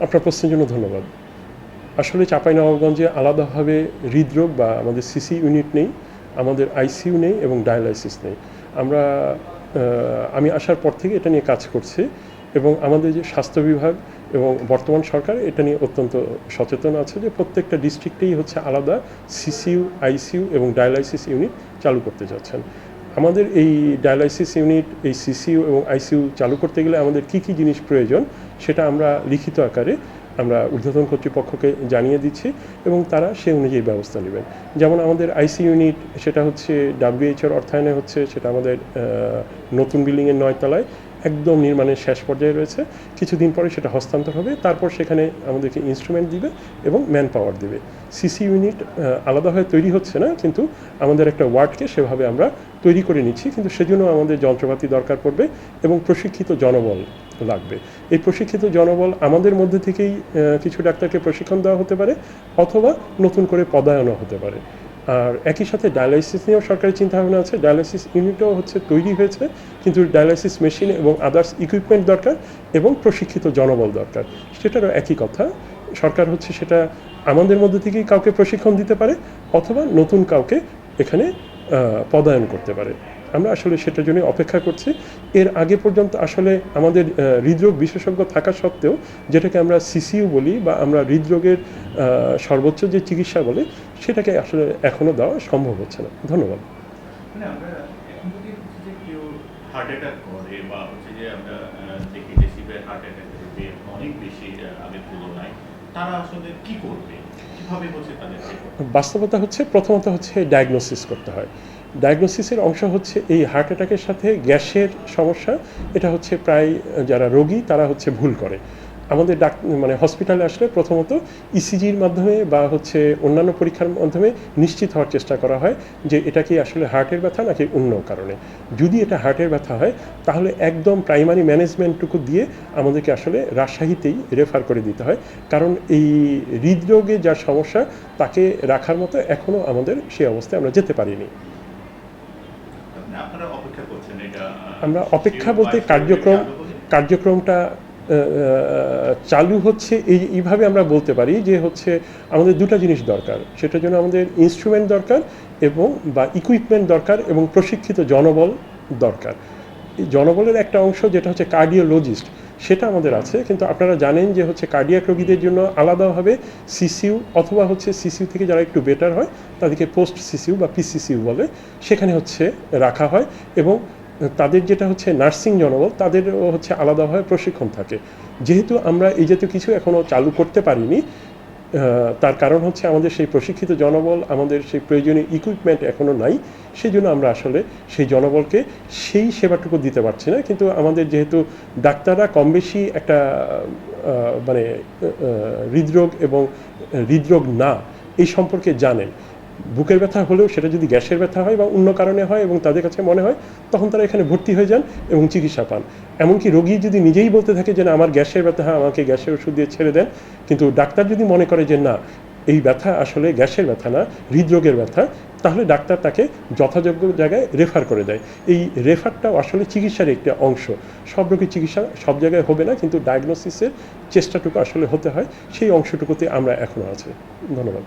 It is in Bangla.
আপনার প্রশ্নের জন্য ধন্যবাদ। আসলে চাঁপাইনবাবগঞ্জে আলাদাভাবে হৃদরোগ বা আমাদের সিসি ইউনিট নেই, আমাদের আইসিইউ নেই এবং ডায়ালাইসিস নেই। আমি আসার পর থেকে এটা নিয়ে কাজ করছি এবং আমাদের যে স্বাস্থ্য বিভাগ এবং বর্তমান সরকার এটা নিয়ে অত্যন্ত সচেতন আছে যে প্রত্যেকটা ডিস্ট্রিক্টেই হচ্ছে আলাদা সিসিইউ, আইসিইউ এবং ডায়ালাইসিস ইউনিট চালু করতে যাচ্ছেন। আমাদের এই ডায়ালাইসিস ইউনিট, এই সিসিইউ এবং আইসিইউ চালু করতে গেলে আমাদের কী কী জিনিস প্রয়োজন সেটা আমরা লিখিত আকারে আমরা ঊর্ধ্বতন কর্তৃপক্ষকে জানিয়ে দিচ্ছি এবং তারা সে অনুযায়ী ব্যবস্থা নেবেন। যেমন আমাদের আইসি ইউনিট, সেটা হচ্ছে ডাব্লিউএইচওর অর্থায়নে হচ্ছে, সেটা আমাদের নতুন বিল্ডিংয়ের 9 তলায় একদম নির্মাণের শেষ পর্যায়ে রয়েছে। কিছুদিন পরে সেটা হস্তান্তর হবে, তারপর সেখানে আমাদেরকে ইনস্ট্রুমেন্ট দিবে এবং ম্যান পাওয়ার দেবে। সিসি ইউনিট আলাদাভাবে তৈরি হচ্ছে না, কিন্তু আমাদের একটা ওয়ার্ডকে সেভাবে আমরা তৈরি করে নিচ্ছি, কিন্তু সেজন্য আমাদের যন্ত্রপাতি দরকার পড়বে এবং প্রশিক্ষিত জনবল লাগবে। এই প্রশিক্ষিত জনবল আমাদের মধ্যে থেকেই কিছু ডাক্তারকে প্রশিক্ষণ দেওয়া হতে পারে, অথবা নতুন করে পদায়নও হতে পারে। আর একই সাথে ডায়ালাইসিস নিয়েও সরকারি চিন্তাভাবনা আছে। ডায়ালাইসিস ইউনিটও হচ্ছে তৈরি হয়েছে, কিন্তু ডায়ালাইসিস মেশিন এবং আদার্স ইকুইপমেন্ট দরকার এবং প্রশিক্ষিত জনবল দরকার। সেটারও একই কথা। সরকার হচ্ছে সেটা আমাদের মধ্যে থেকেই কাউকে প্রশিক্ষণ দিতে পারে, অথবা নতুন কাউকে এখানে পদায়ন করতে পারে। আমরা আসলে সেটার জন্য অপেক্ষা করছি। এর আগে পর্যন্ত আসলে আমাদের হৃদরোগ বিশেষজ্ঞ থাকা সত্ত্বেও, যেটাকে আমরা সিসিইউ বলি বা আমরা হৃদরোগের সর্বোচ্চ যে চিকিৎসা বলে, সেটাকে আসলে এখনও দেওয়া সম্ভব হচ্ছে না। ধন্যবাদ। মানে আমরা এখন যদি হচ্ছে যে কেউ হার্ট অ্যাটাক করে বা হচ্ছে যে আমরা দেখি যে সিভিয়ার হার্ট অ্যাটাকের রেট অনেক বেশি আগের তুলনায়, তারা আসলে কি করবে, কিভাবে হচ্ছে তাদের? বাস্তবতা হচ্ছে প্রথমত হচ্ছে ডায়াগনোসিস করতে হয়। ডায়াগনোসিসের অংশ হচ্ছে এই হার্ট অ্যাটাকের সাথে গ্যাসের সমস্যা। এটা হচ্ছে প্রায় যারা রোগী তারা হচ্ছে ভুল করে। আমাদের মানে হসপিটালে আসলে প্রথমত ইসিজির মাধ্যমে বা হচ্ছে অন্যান্য পরীক্ষার মাধ্যমে নিশ্চিত হওয়ার চেষ্টা করা হয় যে এটা কি আসলে হার্টের ব্যথা নাকি অন্য কারণে। যদি এটা হার্টের ব্যথা হয়, তাহলে একদম প্রাইমারি ম্যানেজমেন্টটুকু দিয়ে আমাদেরকে আসলে রাজশাহীতেই রেফার করে দিতে হয়, কারণ এই হৃদরোগে যার সমস্যা তাকে রাখার মতো এখনও আমাদের সেই অবস্থায় আমরা যেতে পারিনি। আপনারা অপেক্ষা করছেন এটা? আমরা অপেক্ষা বলতে কার্যক্রমটা চালু হচ্ছে এইভাবে আমরা বলতে পারি যে হচ্ছে আমাদের দুটো জিনিস দরকার। সেটার জন্য আমাদের ইনস্ট্রুমেন্ট দরকার এবং বা ইকুইপমেন্ট দরকার এবং প্রশিক্ষিত জনবল দরকার। এই জনবলের একটা অংশ যেটা হচ্ছে কার্ডিওলজিস্ট, সেটা আমাদের আছে, কিন্তু আপনারা জানেন যে হচ্ছে কার্ডিয়াক রোগীদের জন্য আলাদাভাবে সিসিইউ অথবা হচ্ছে সিসিইউ থেকে যারা একটু বেটার হয় তাদেরকে পোস্ট সিসিইউ বা পিসিসিইউ বলে, সেখানে হচ্ছে রাখা হয় এবং তাদের যেটা হচ্ছে নার্সিং জনবল, তাদেরও হচ্ছে আলাদাভাবে প্রশিক্ষণ থাকে। যেহেতু আমরা এই জাতীয় কিছু এখনও চালু করতে পারিনি, তার কারণ হচ্ছে আমাদের সেই প্রশিক্ষিত জনবল, আমাদের সেই প্রয়োজনীয় ইকুইপমেন্ট এখনও নাই। সেই জন্য আমরা আসলে সেই জনবলকে সেই সেবাটুকু দিতে পারছি না। কিন্তু আমাদের যেহেতু ডাক্তাররা কম বেশি একটা মানে হৃদরোগ এবং হৃদরোগ না এই সম্পর্কে জানেন, বুকের ব্যথা হলেও সেটা যদি গ্যাসের ব্যথা হয় বা অন্য কারণে হয় এবং তাদের কাছে মনে হয়, তখন তারা এখানে ভর্তি হয়ে যান এবং চিকিৎসা পান। এমনকি রোগী যদি নিজেই বলতে থাকে যে না আমার গ্যাসের ব্যথা, আমাকে গ্যাসের ওষুধ দিয়ে ছেড়ে দেন, কিন্তু ডাক্তার যদি মনে করে যে না এই ব্যথা আসলে গ্যাসের ব্যথা না, হৃদরোগের ব্যথা, তাহলে ডাক্তার তাকে যথাযোগ্য জায়গায় রেফার করে দেয়। এই রেফারটাও আসলে চিকিৎসার একটা অংশ। সব রোগীর চিকিৎসা সব জায়গায় হবে না, কিন্তু ডায়াগনোসিসের চেষ্টাটুকু আসলে হতে হয়। সেই অংশটুকুতে আমরা এখনও আছি। ধন্যবাদ।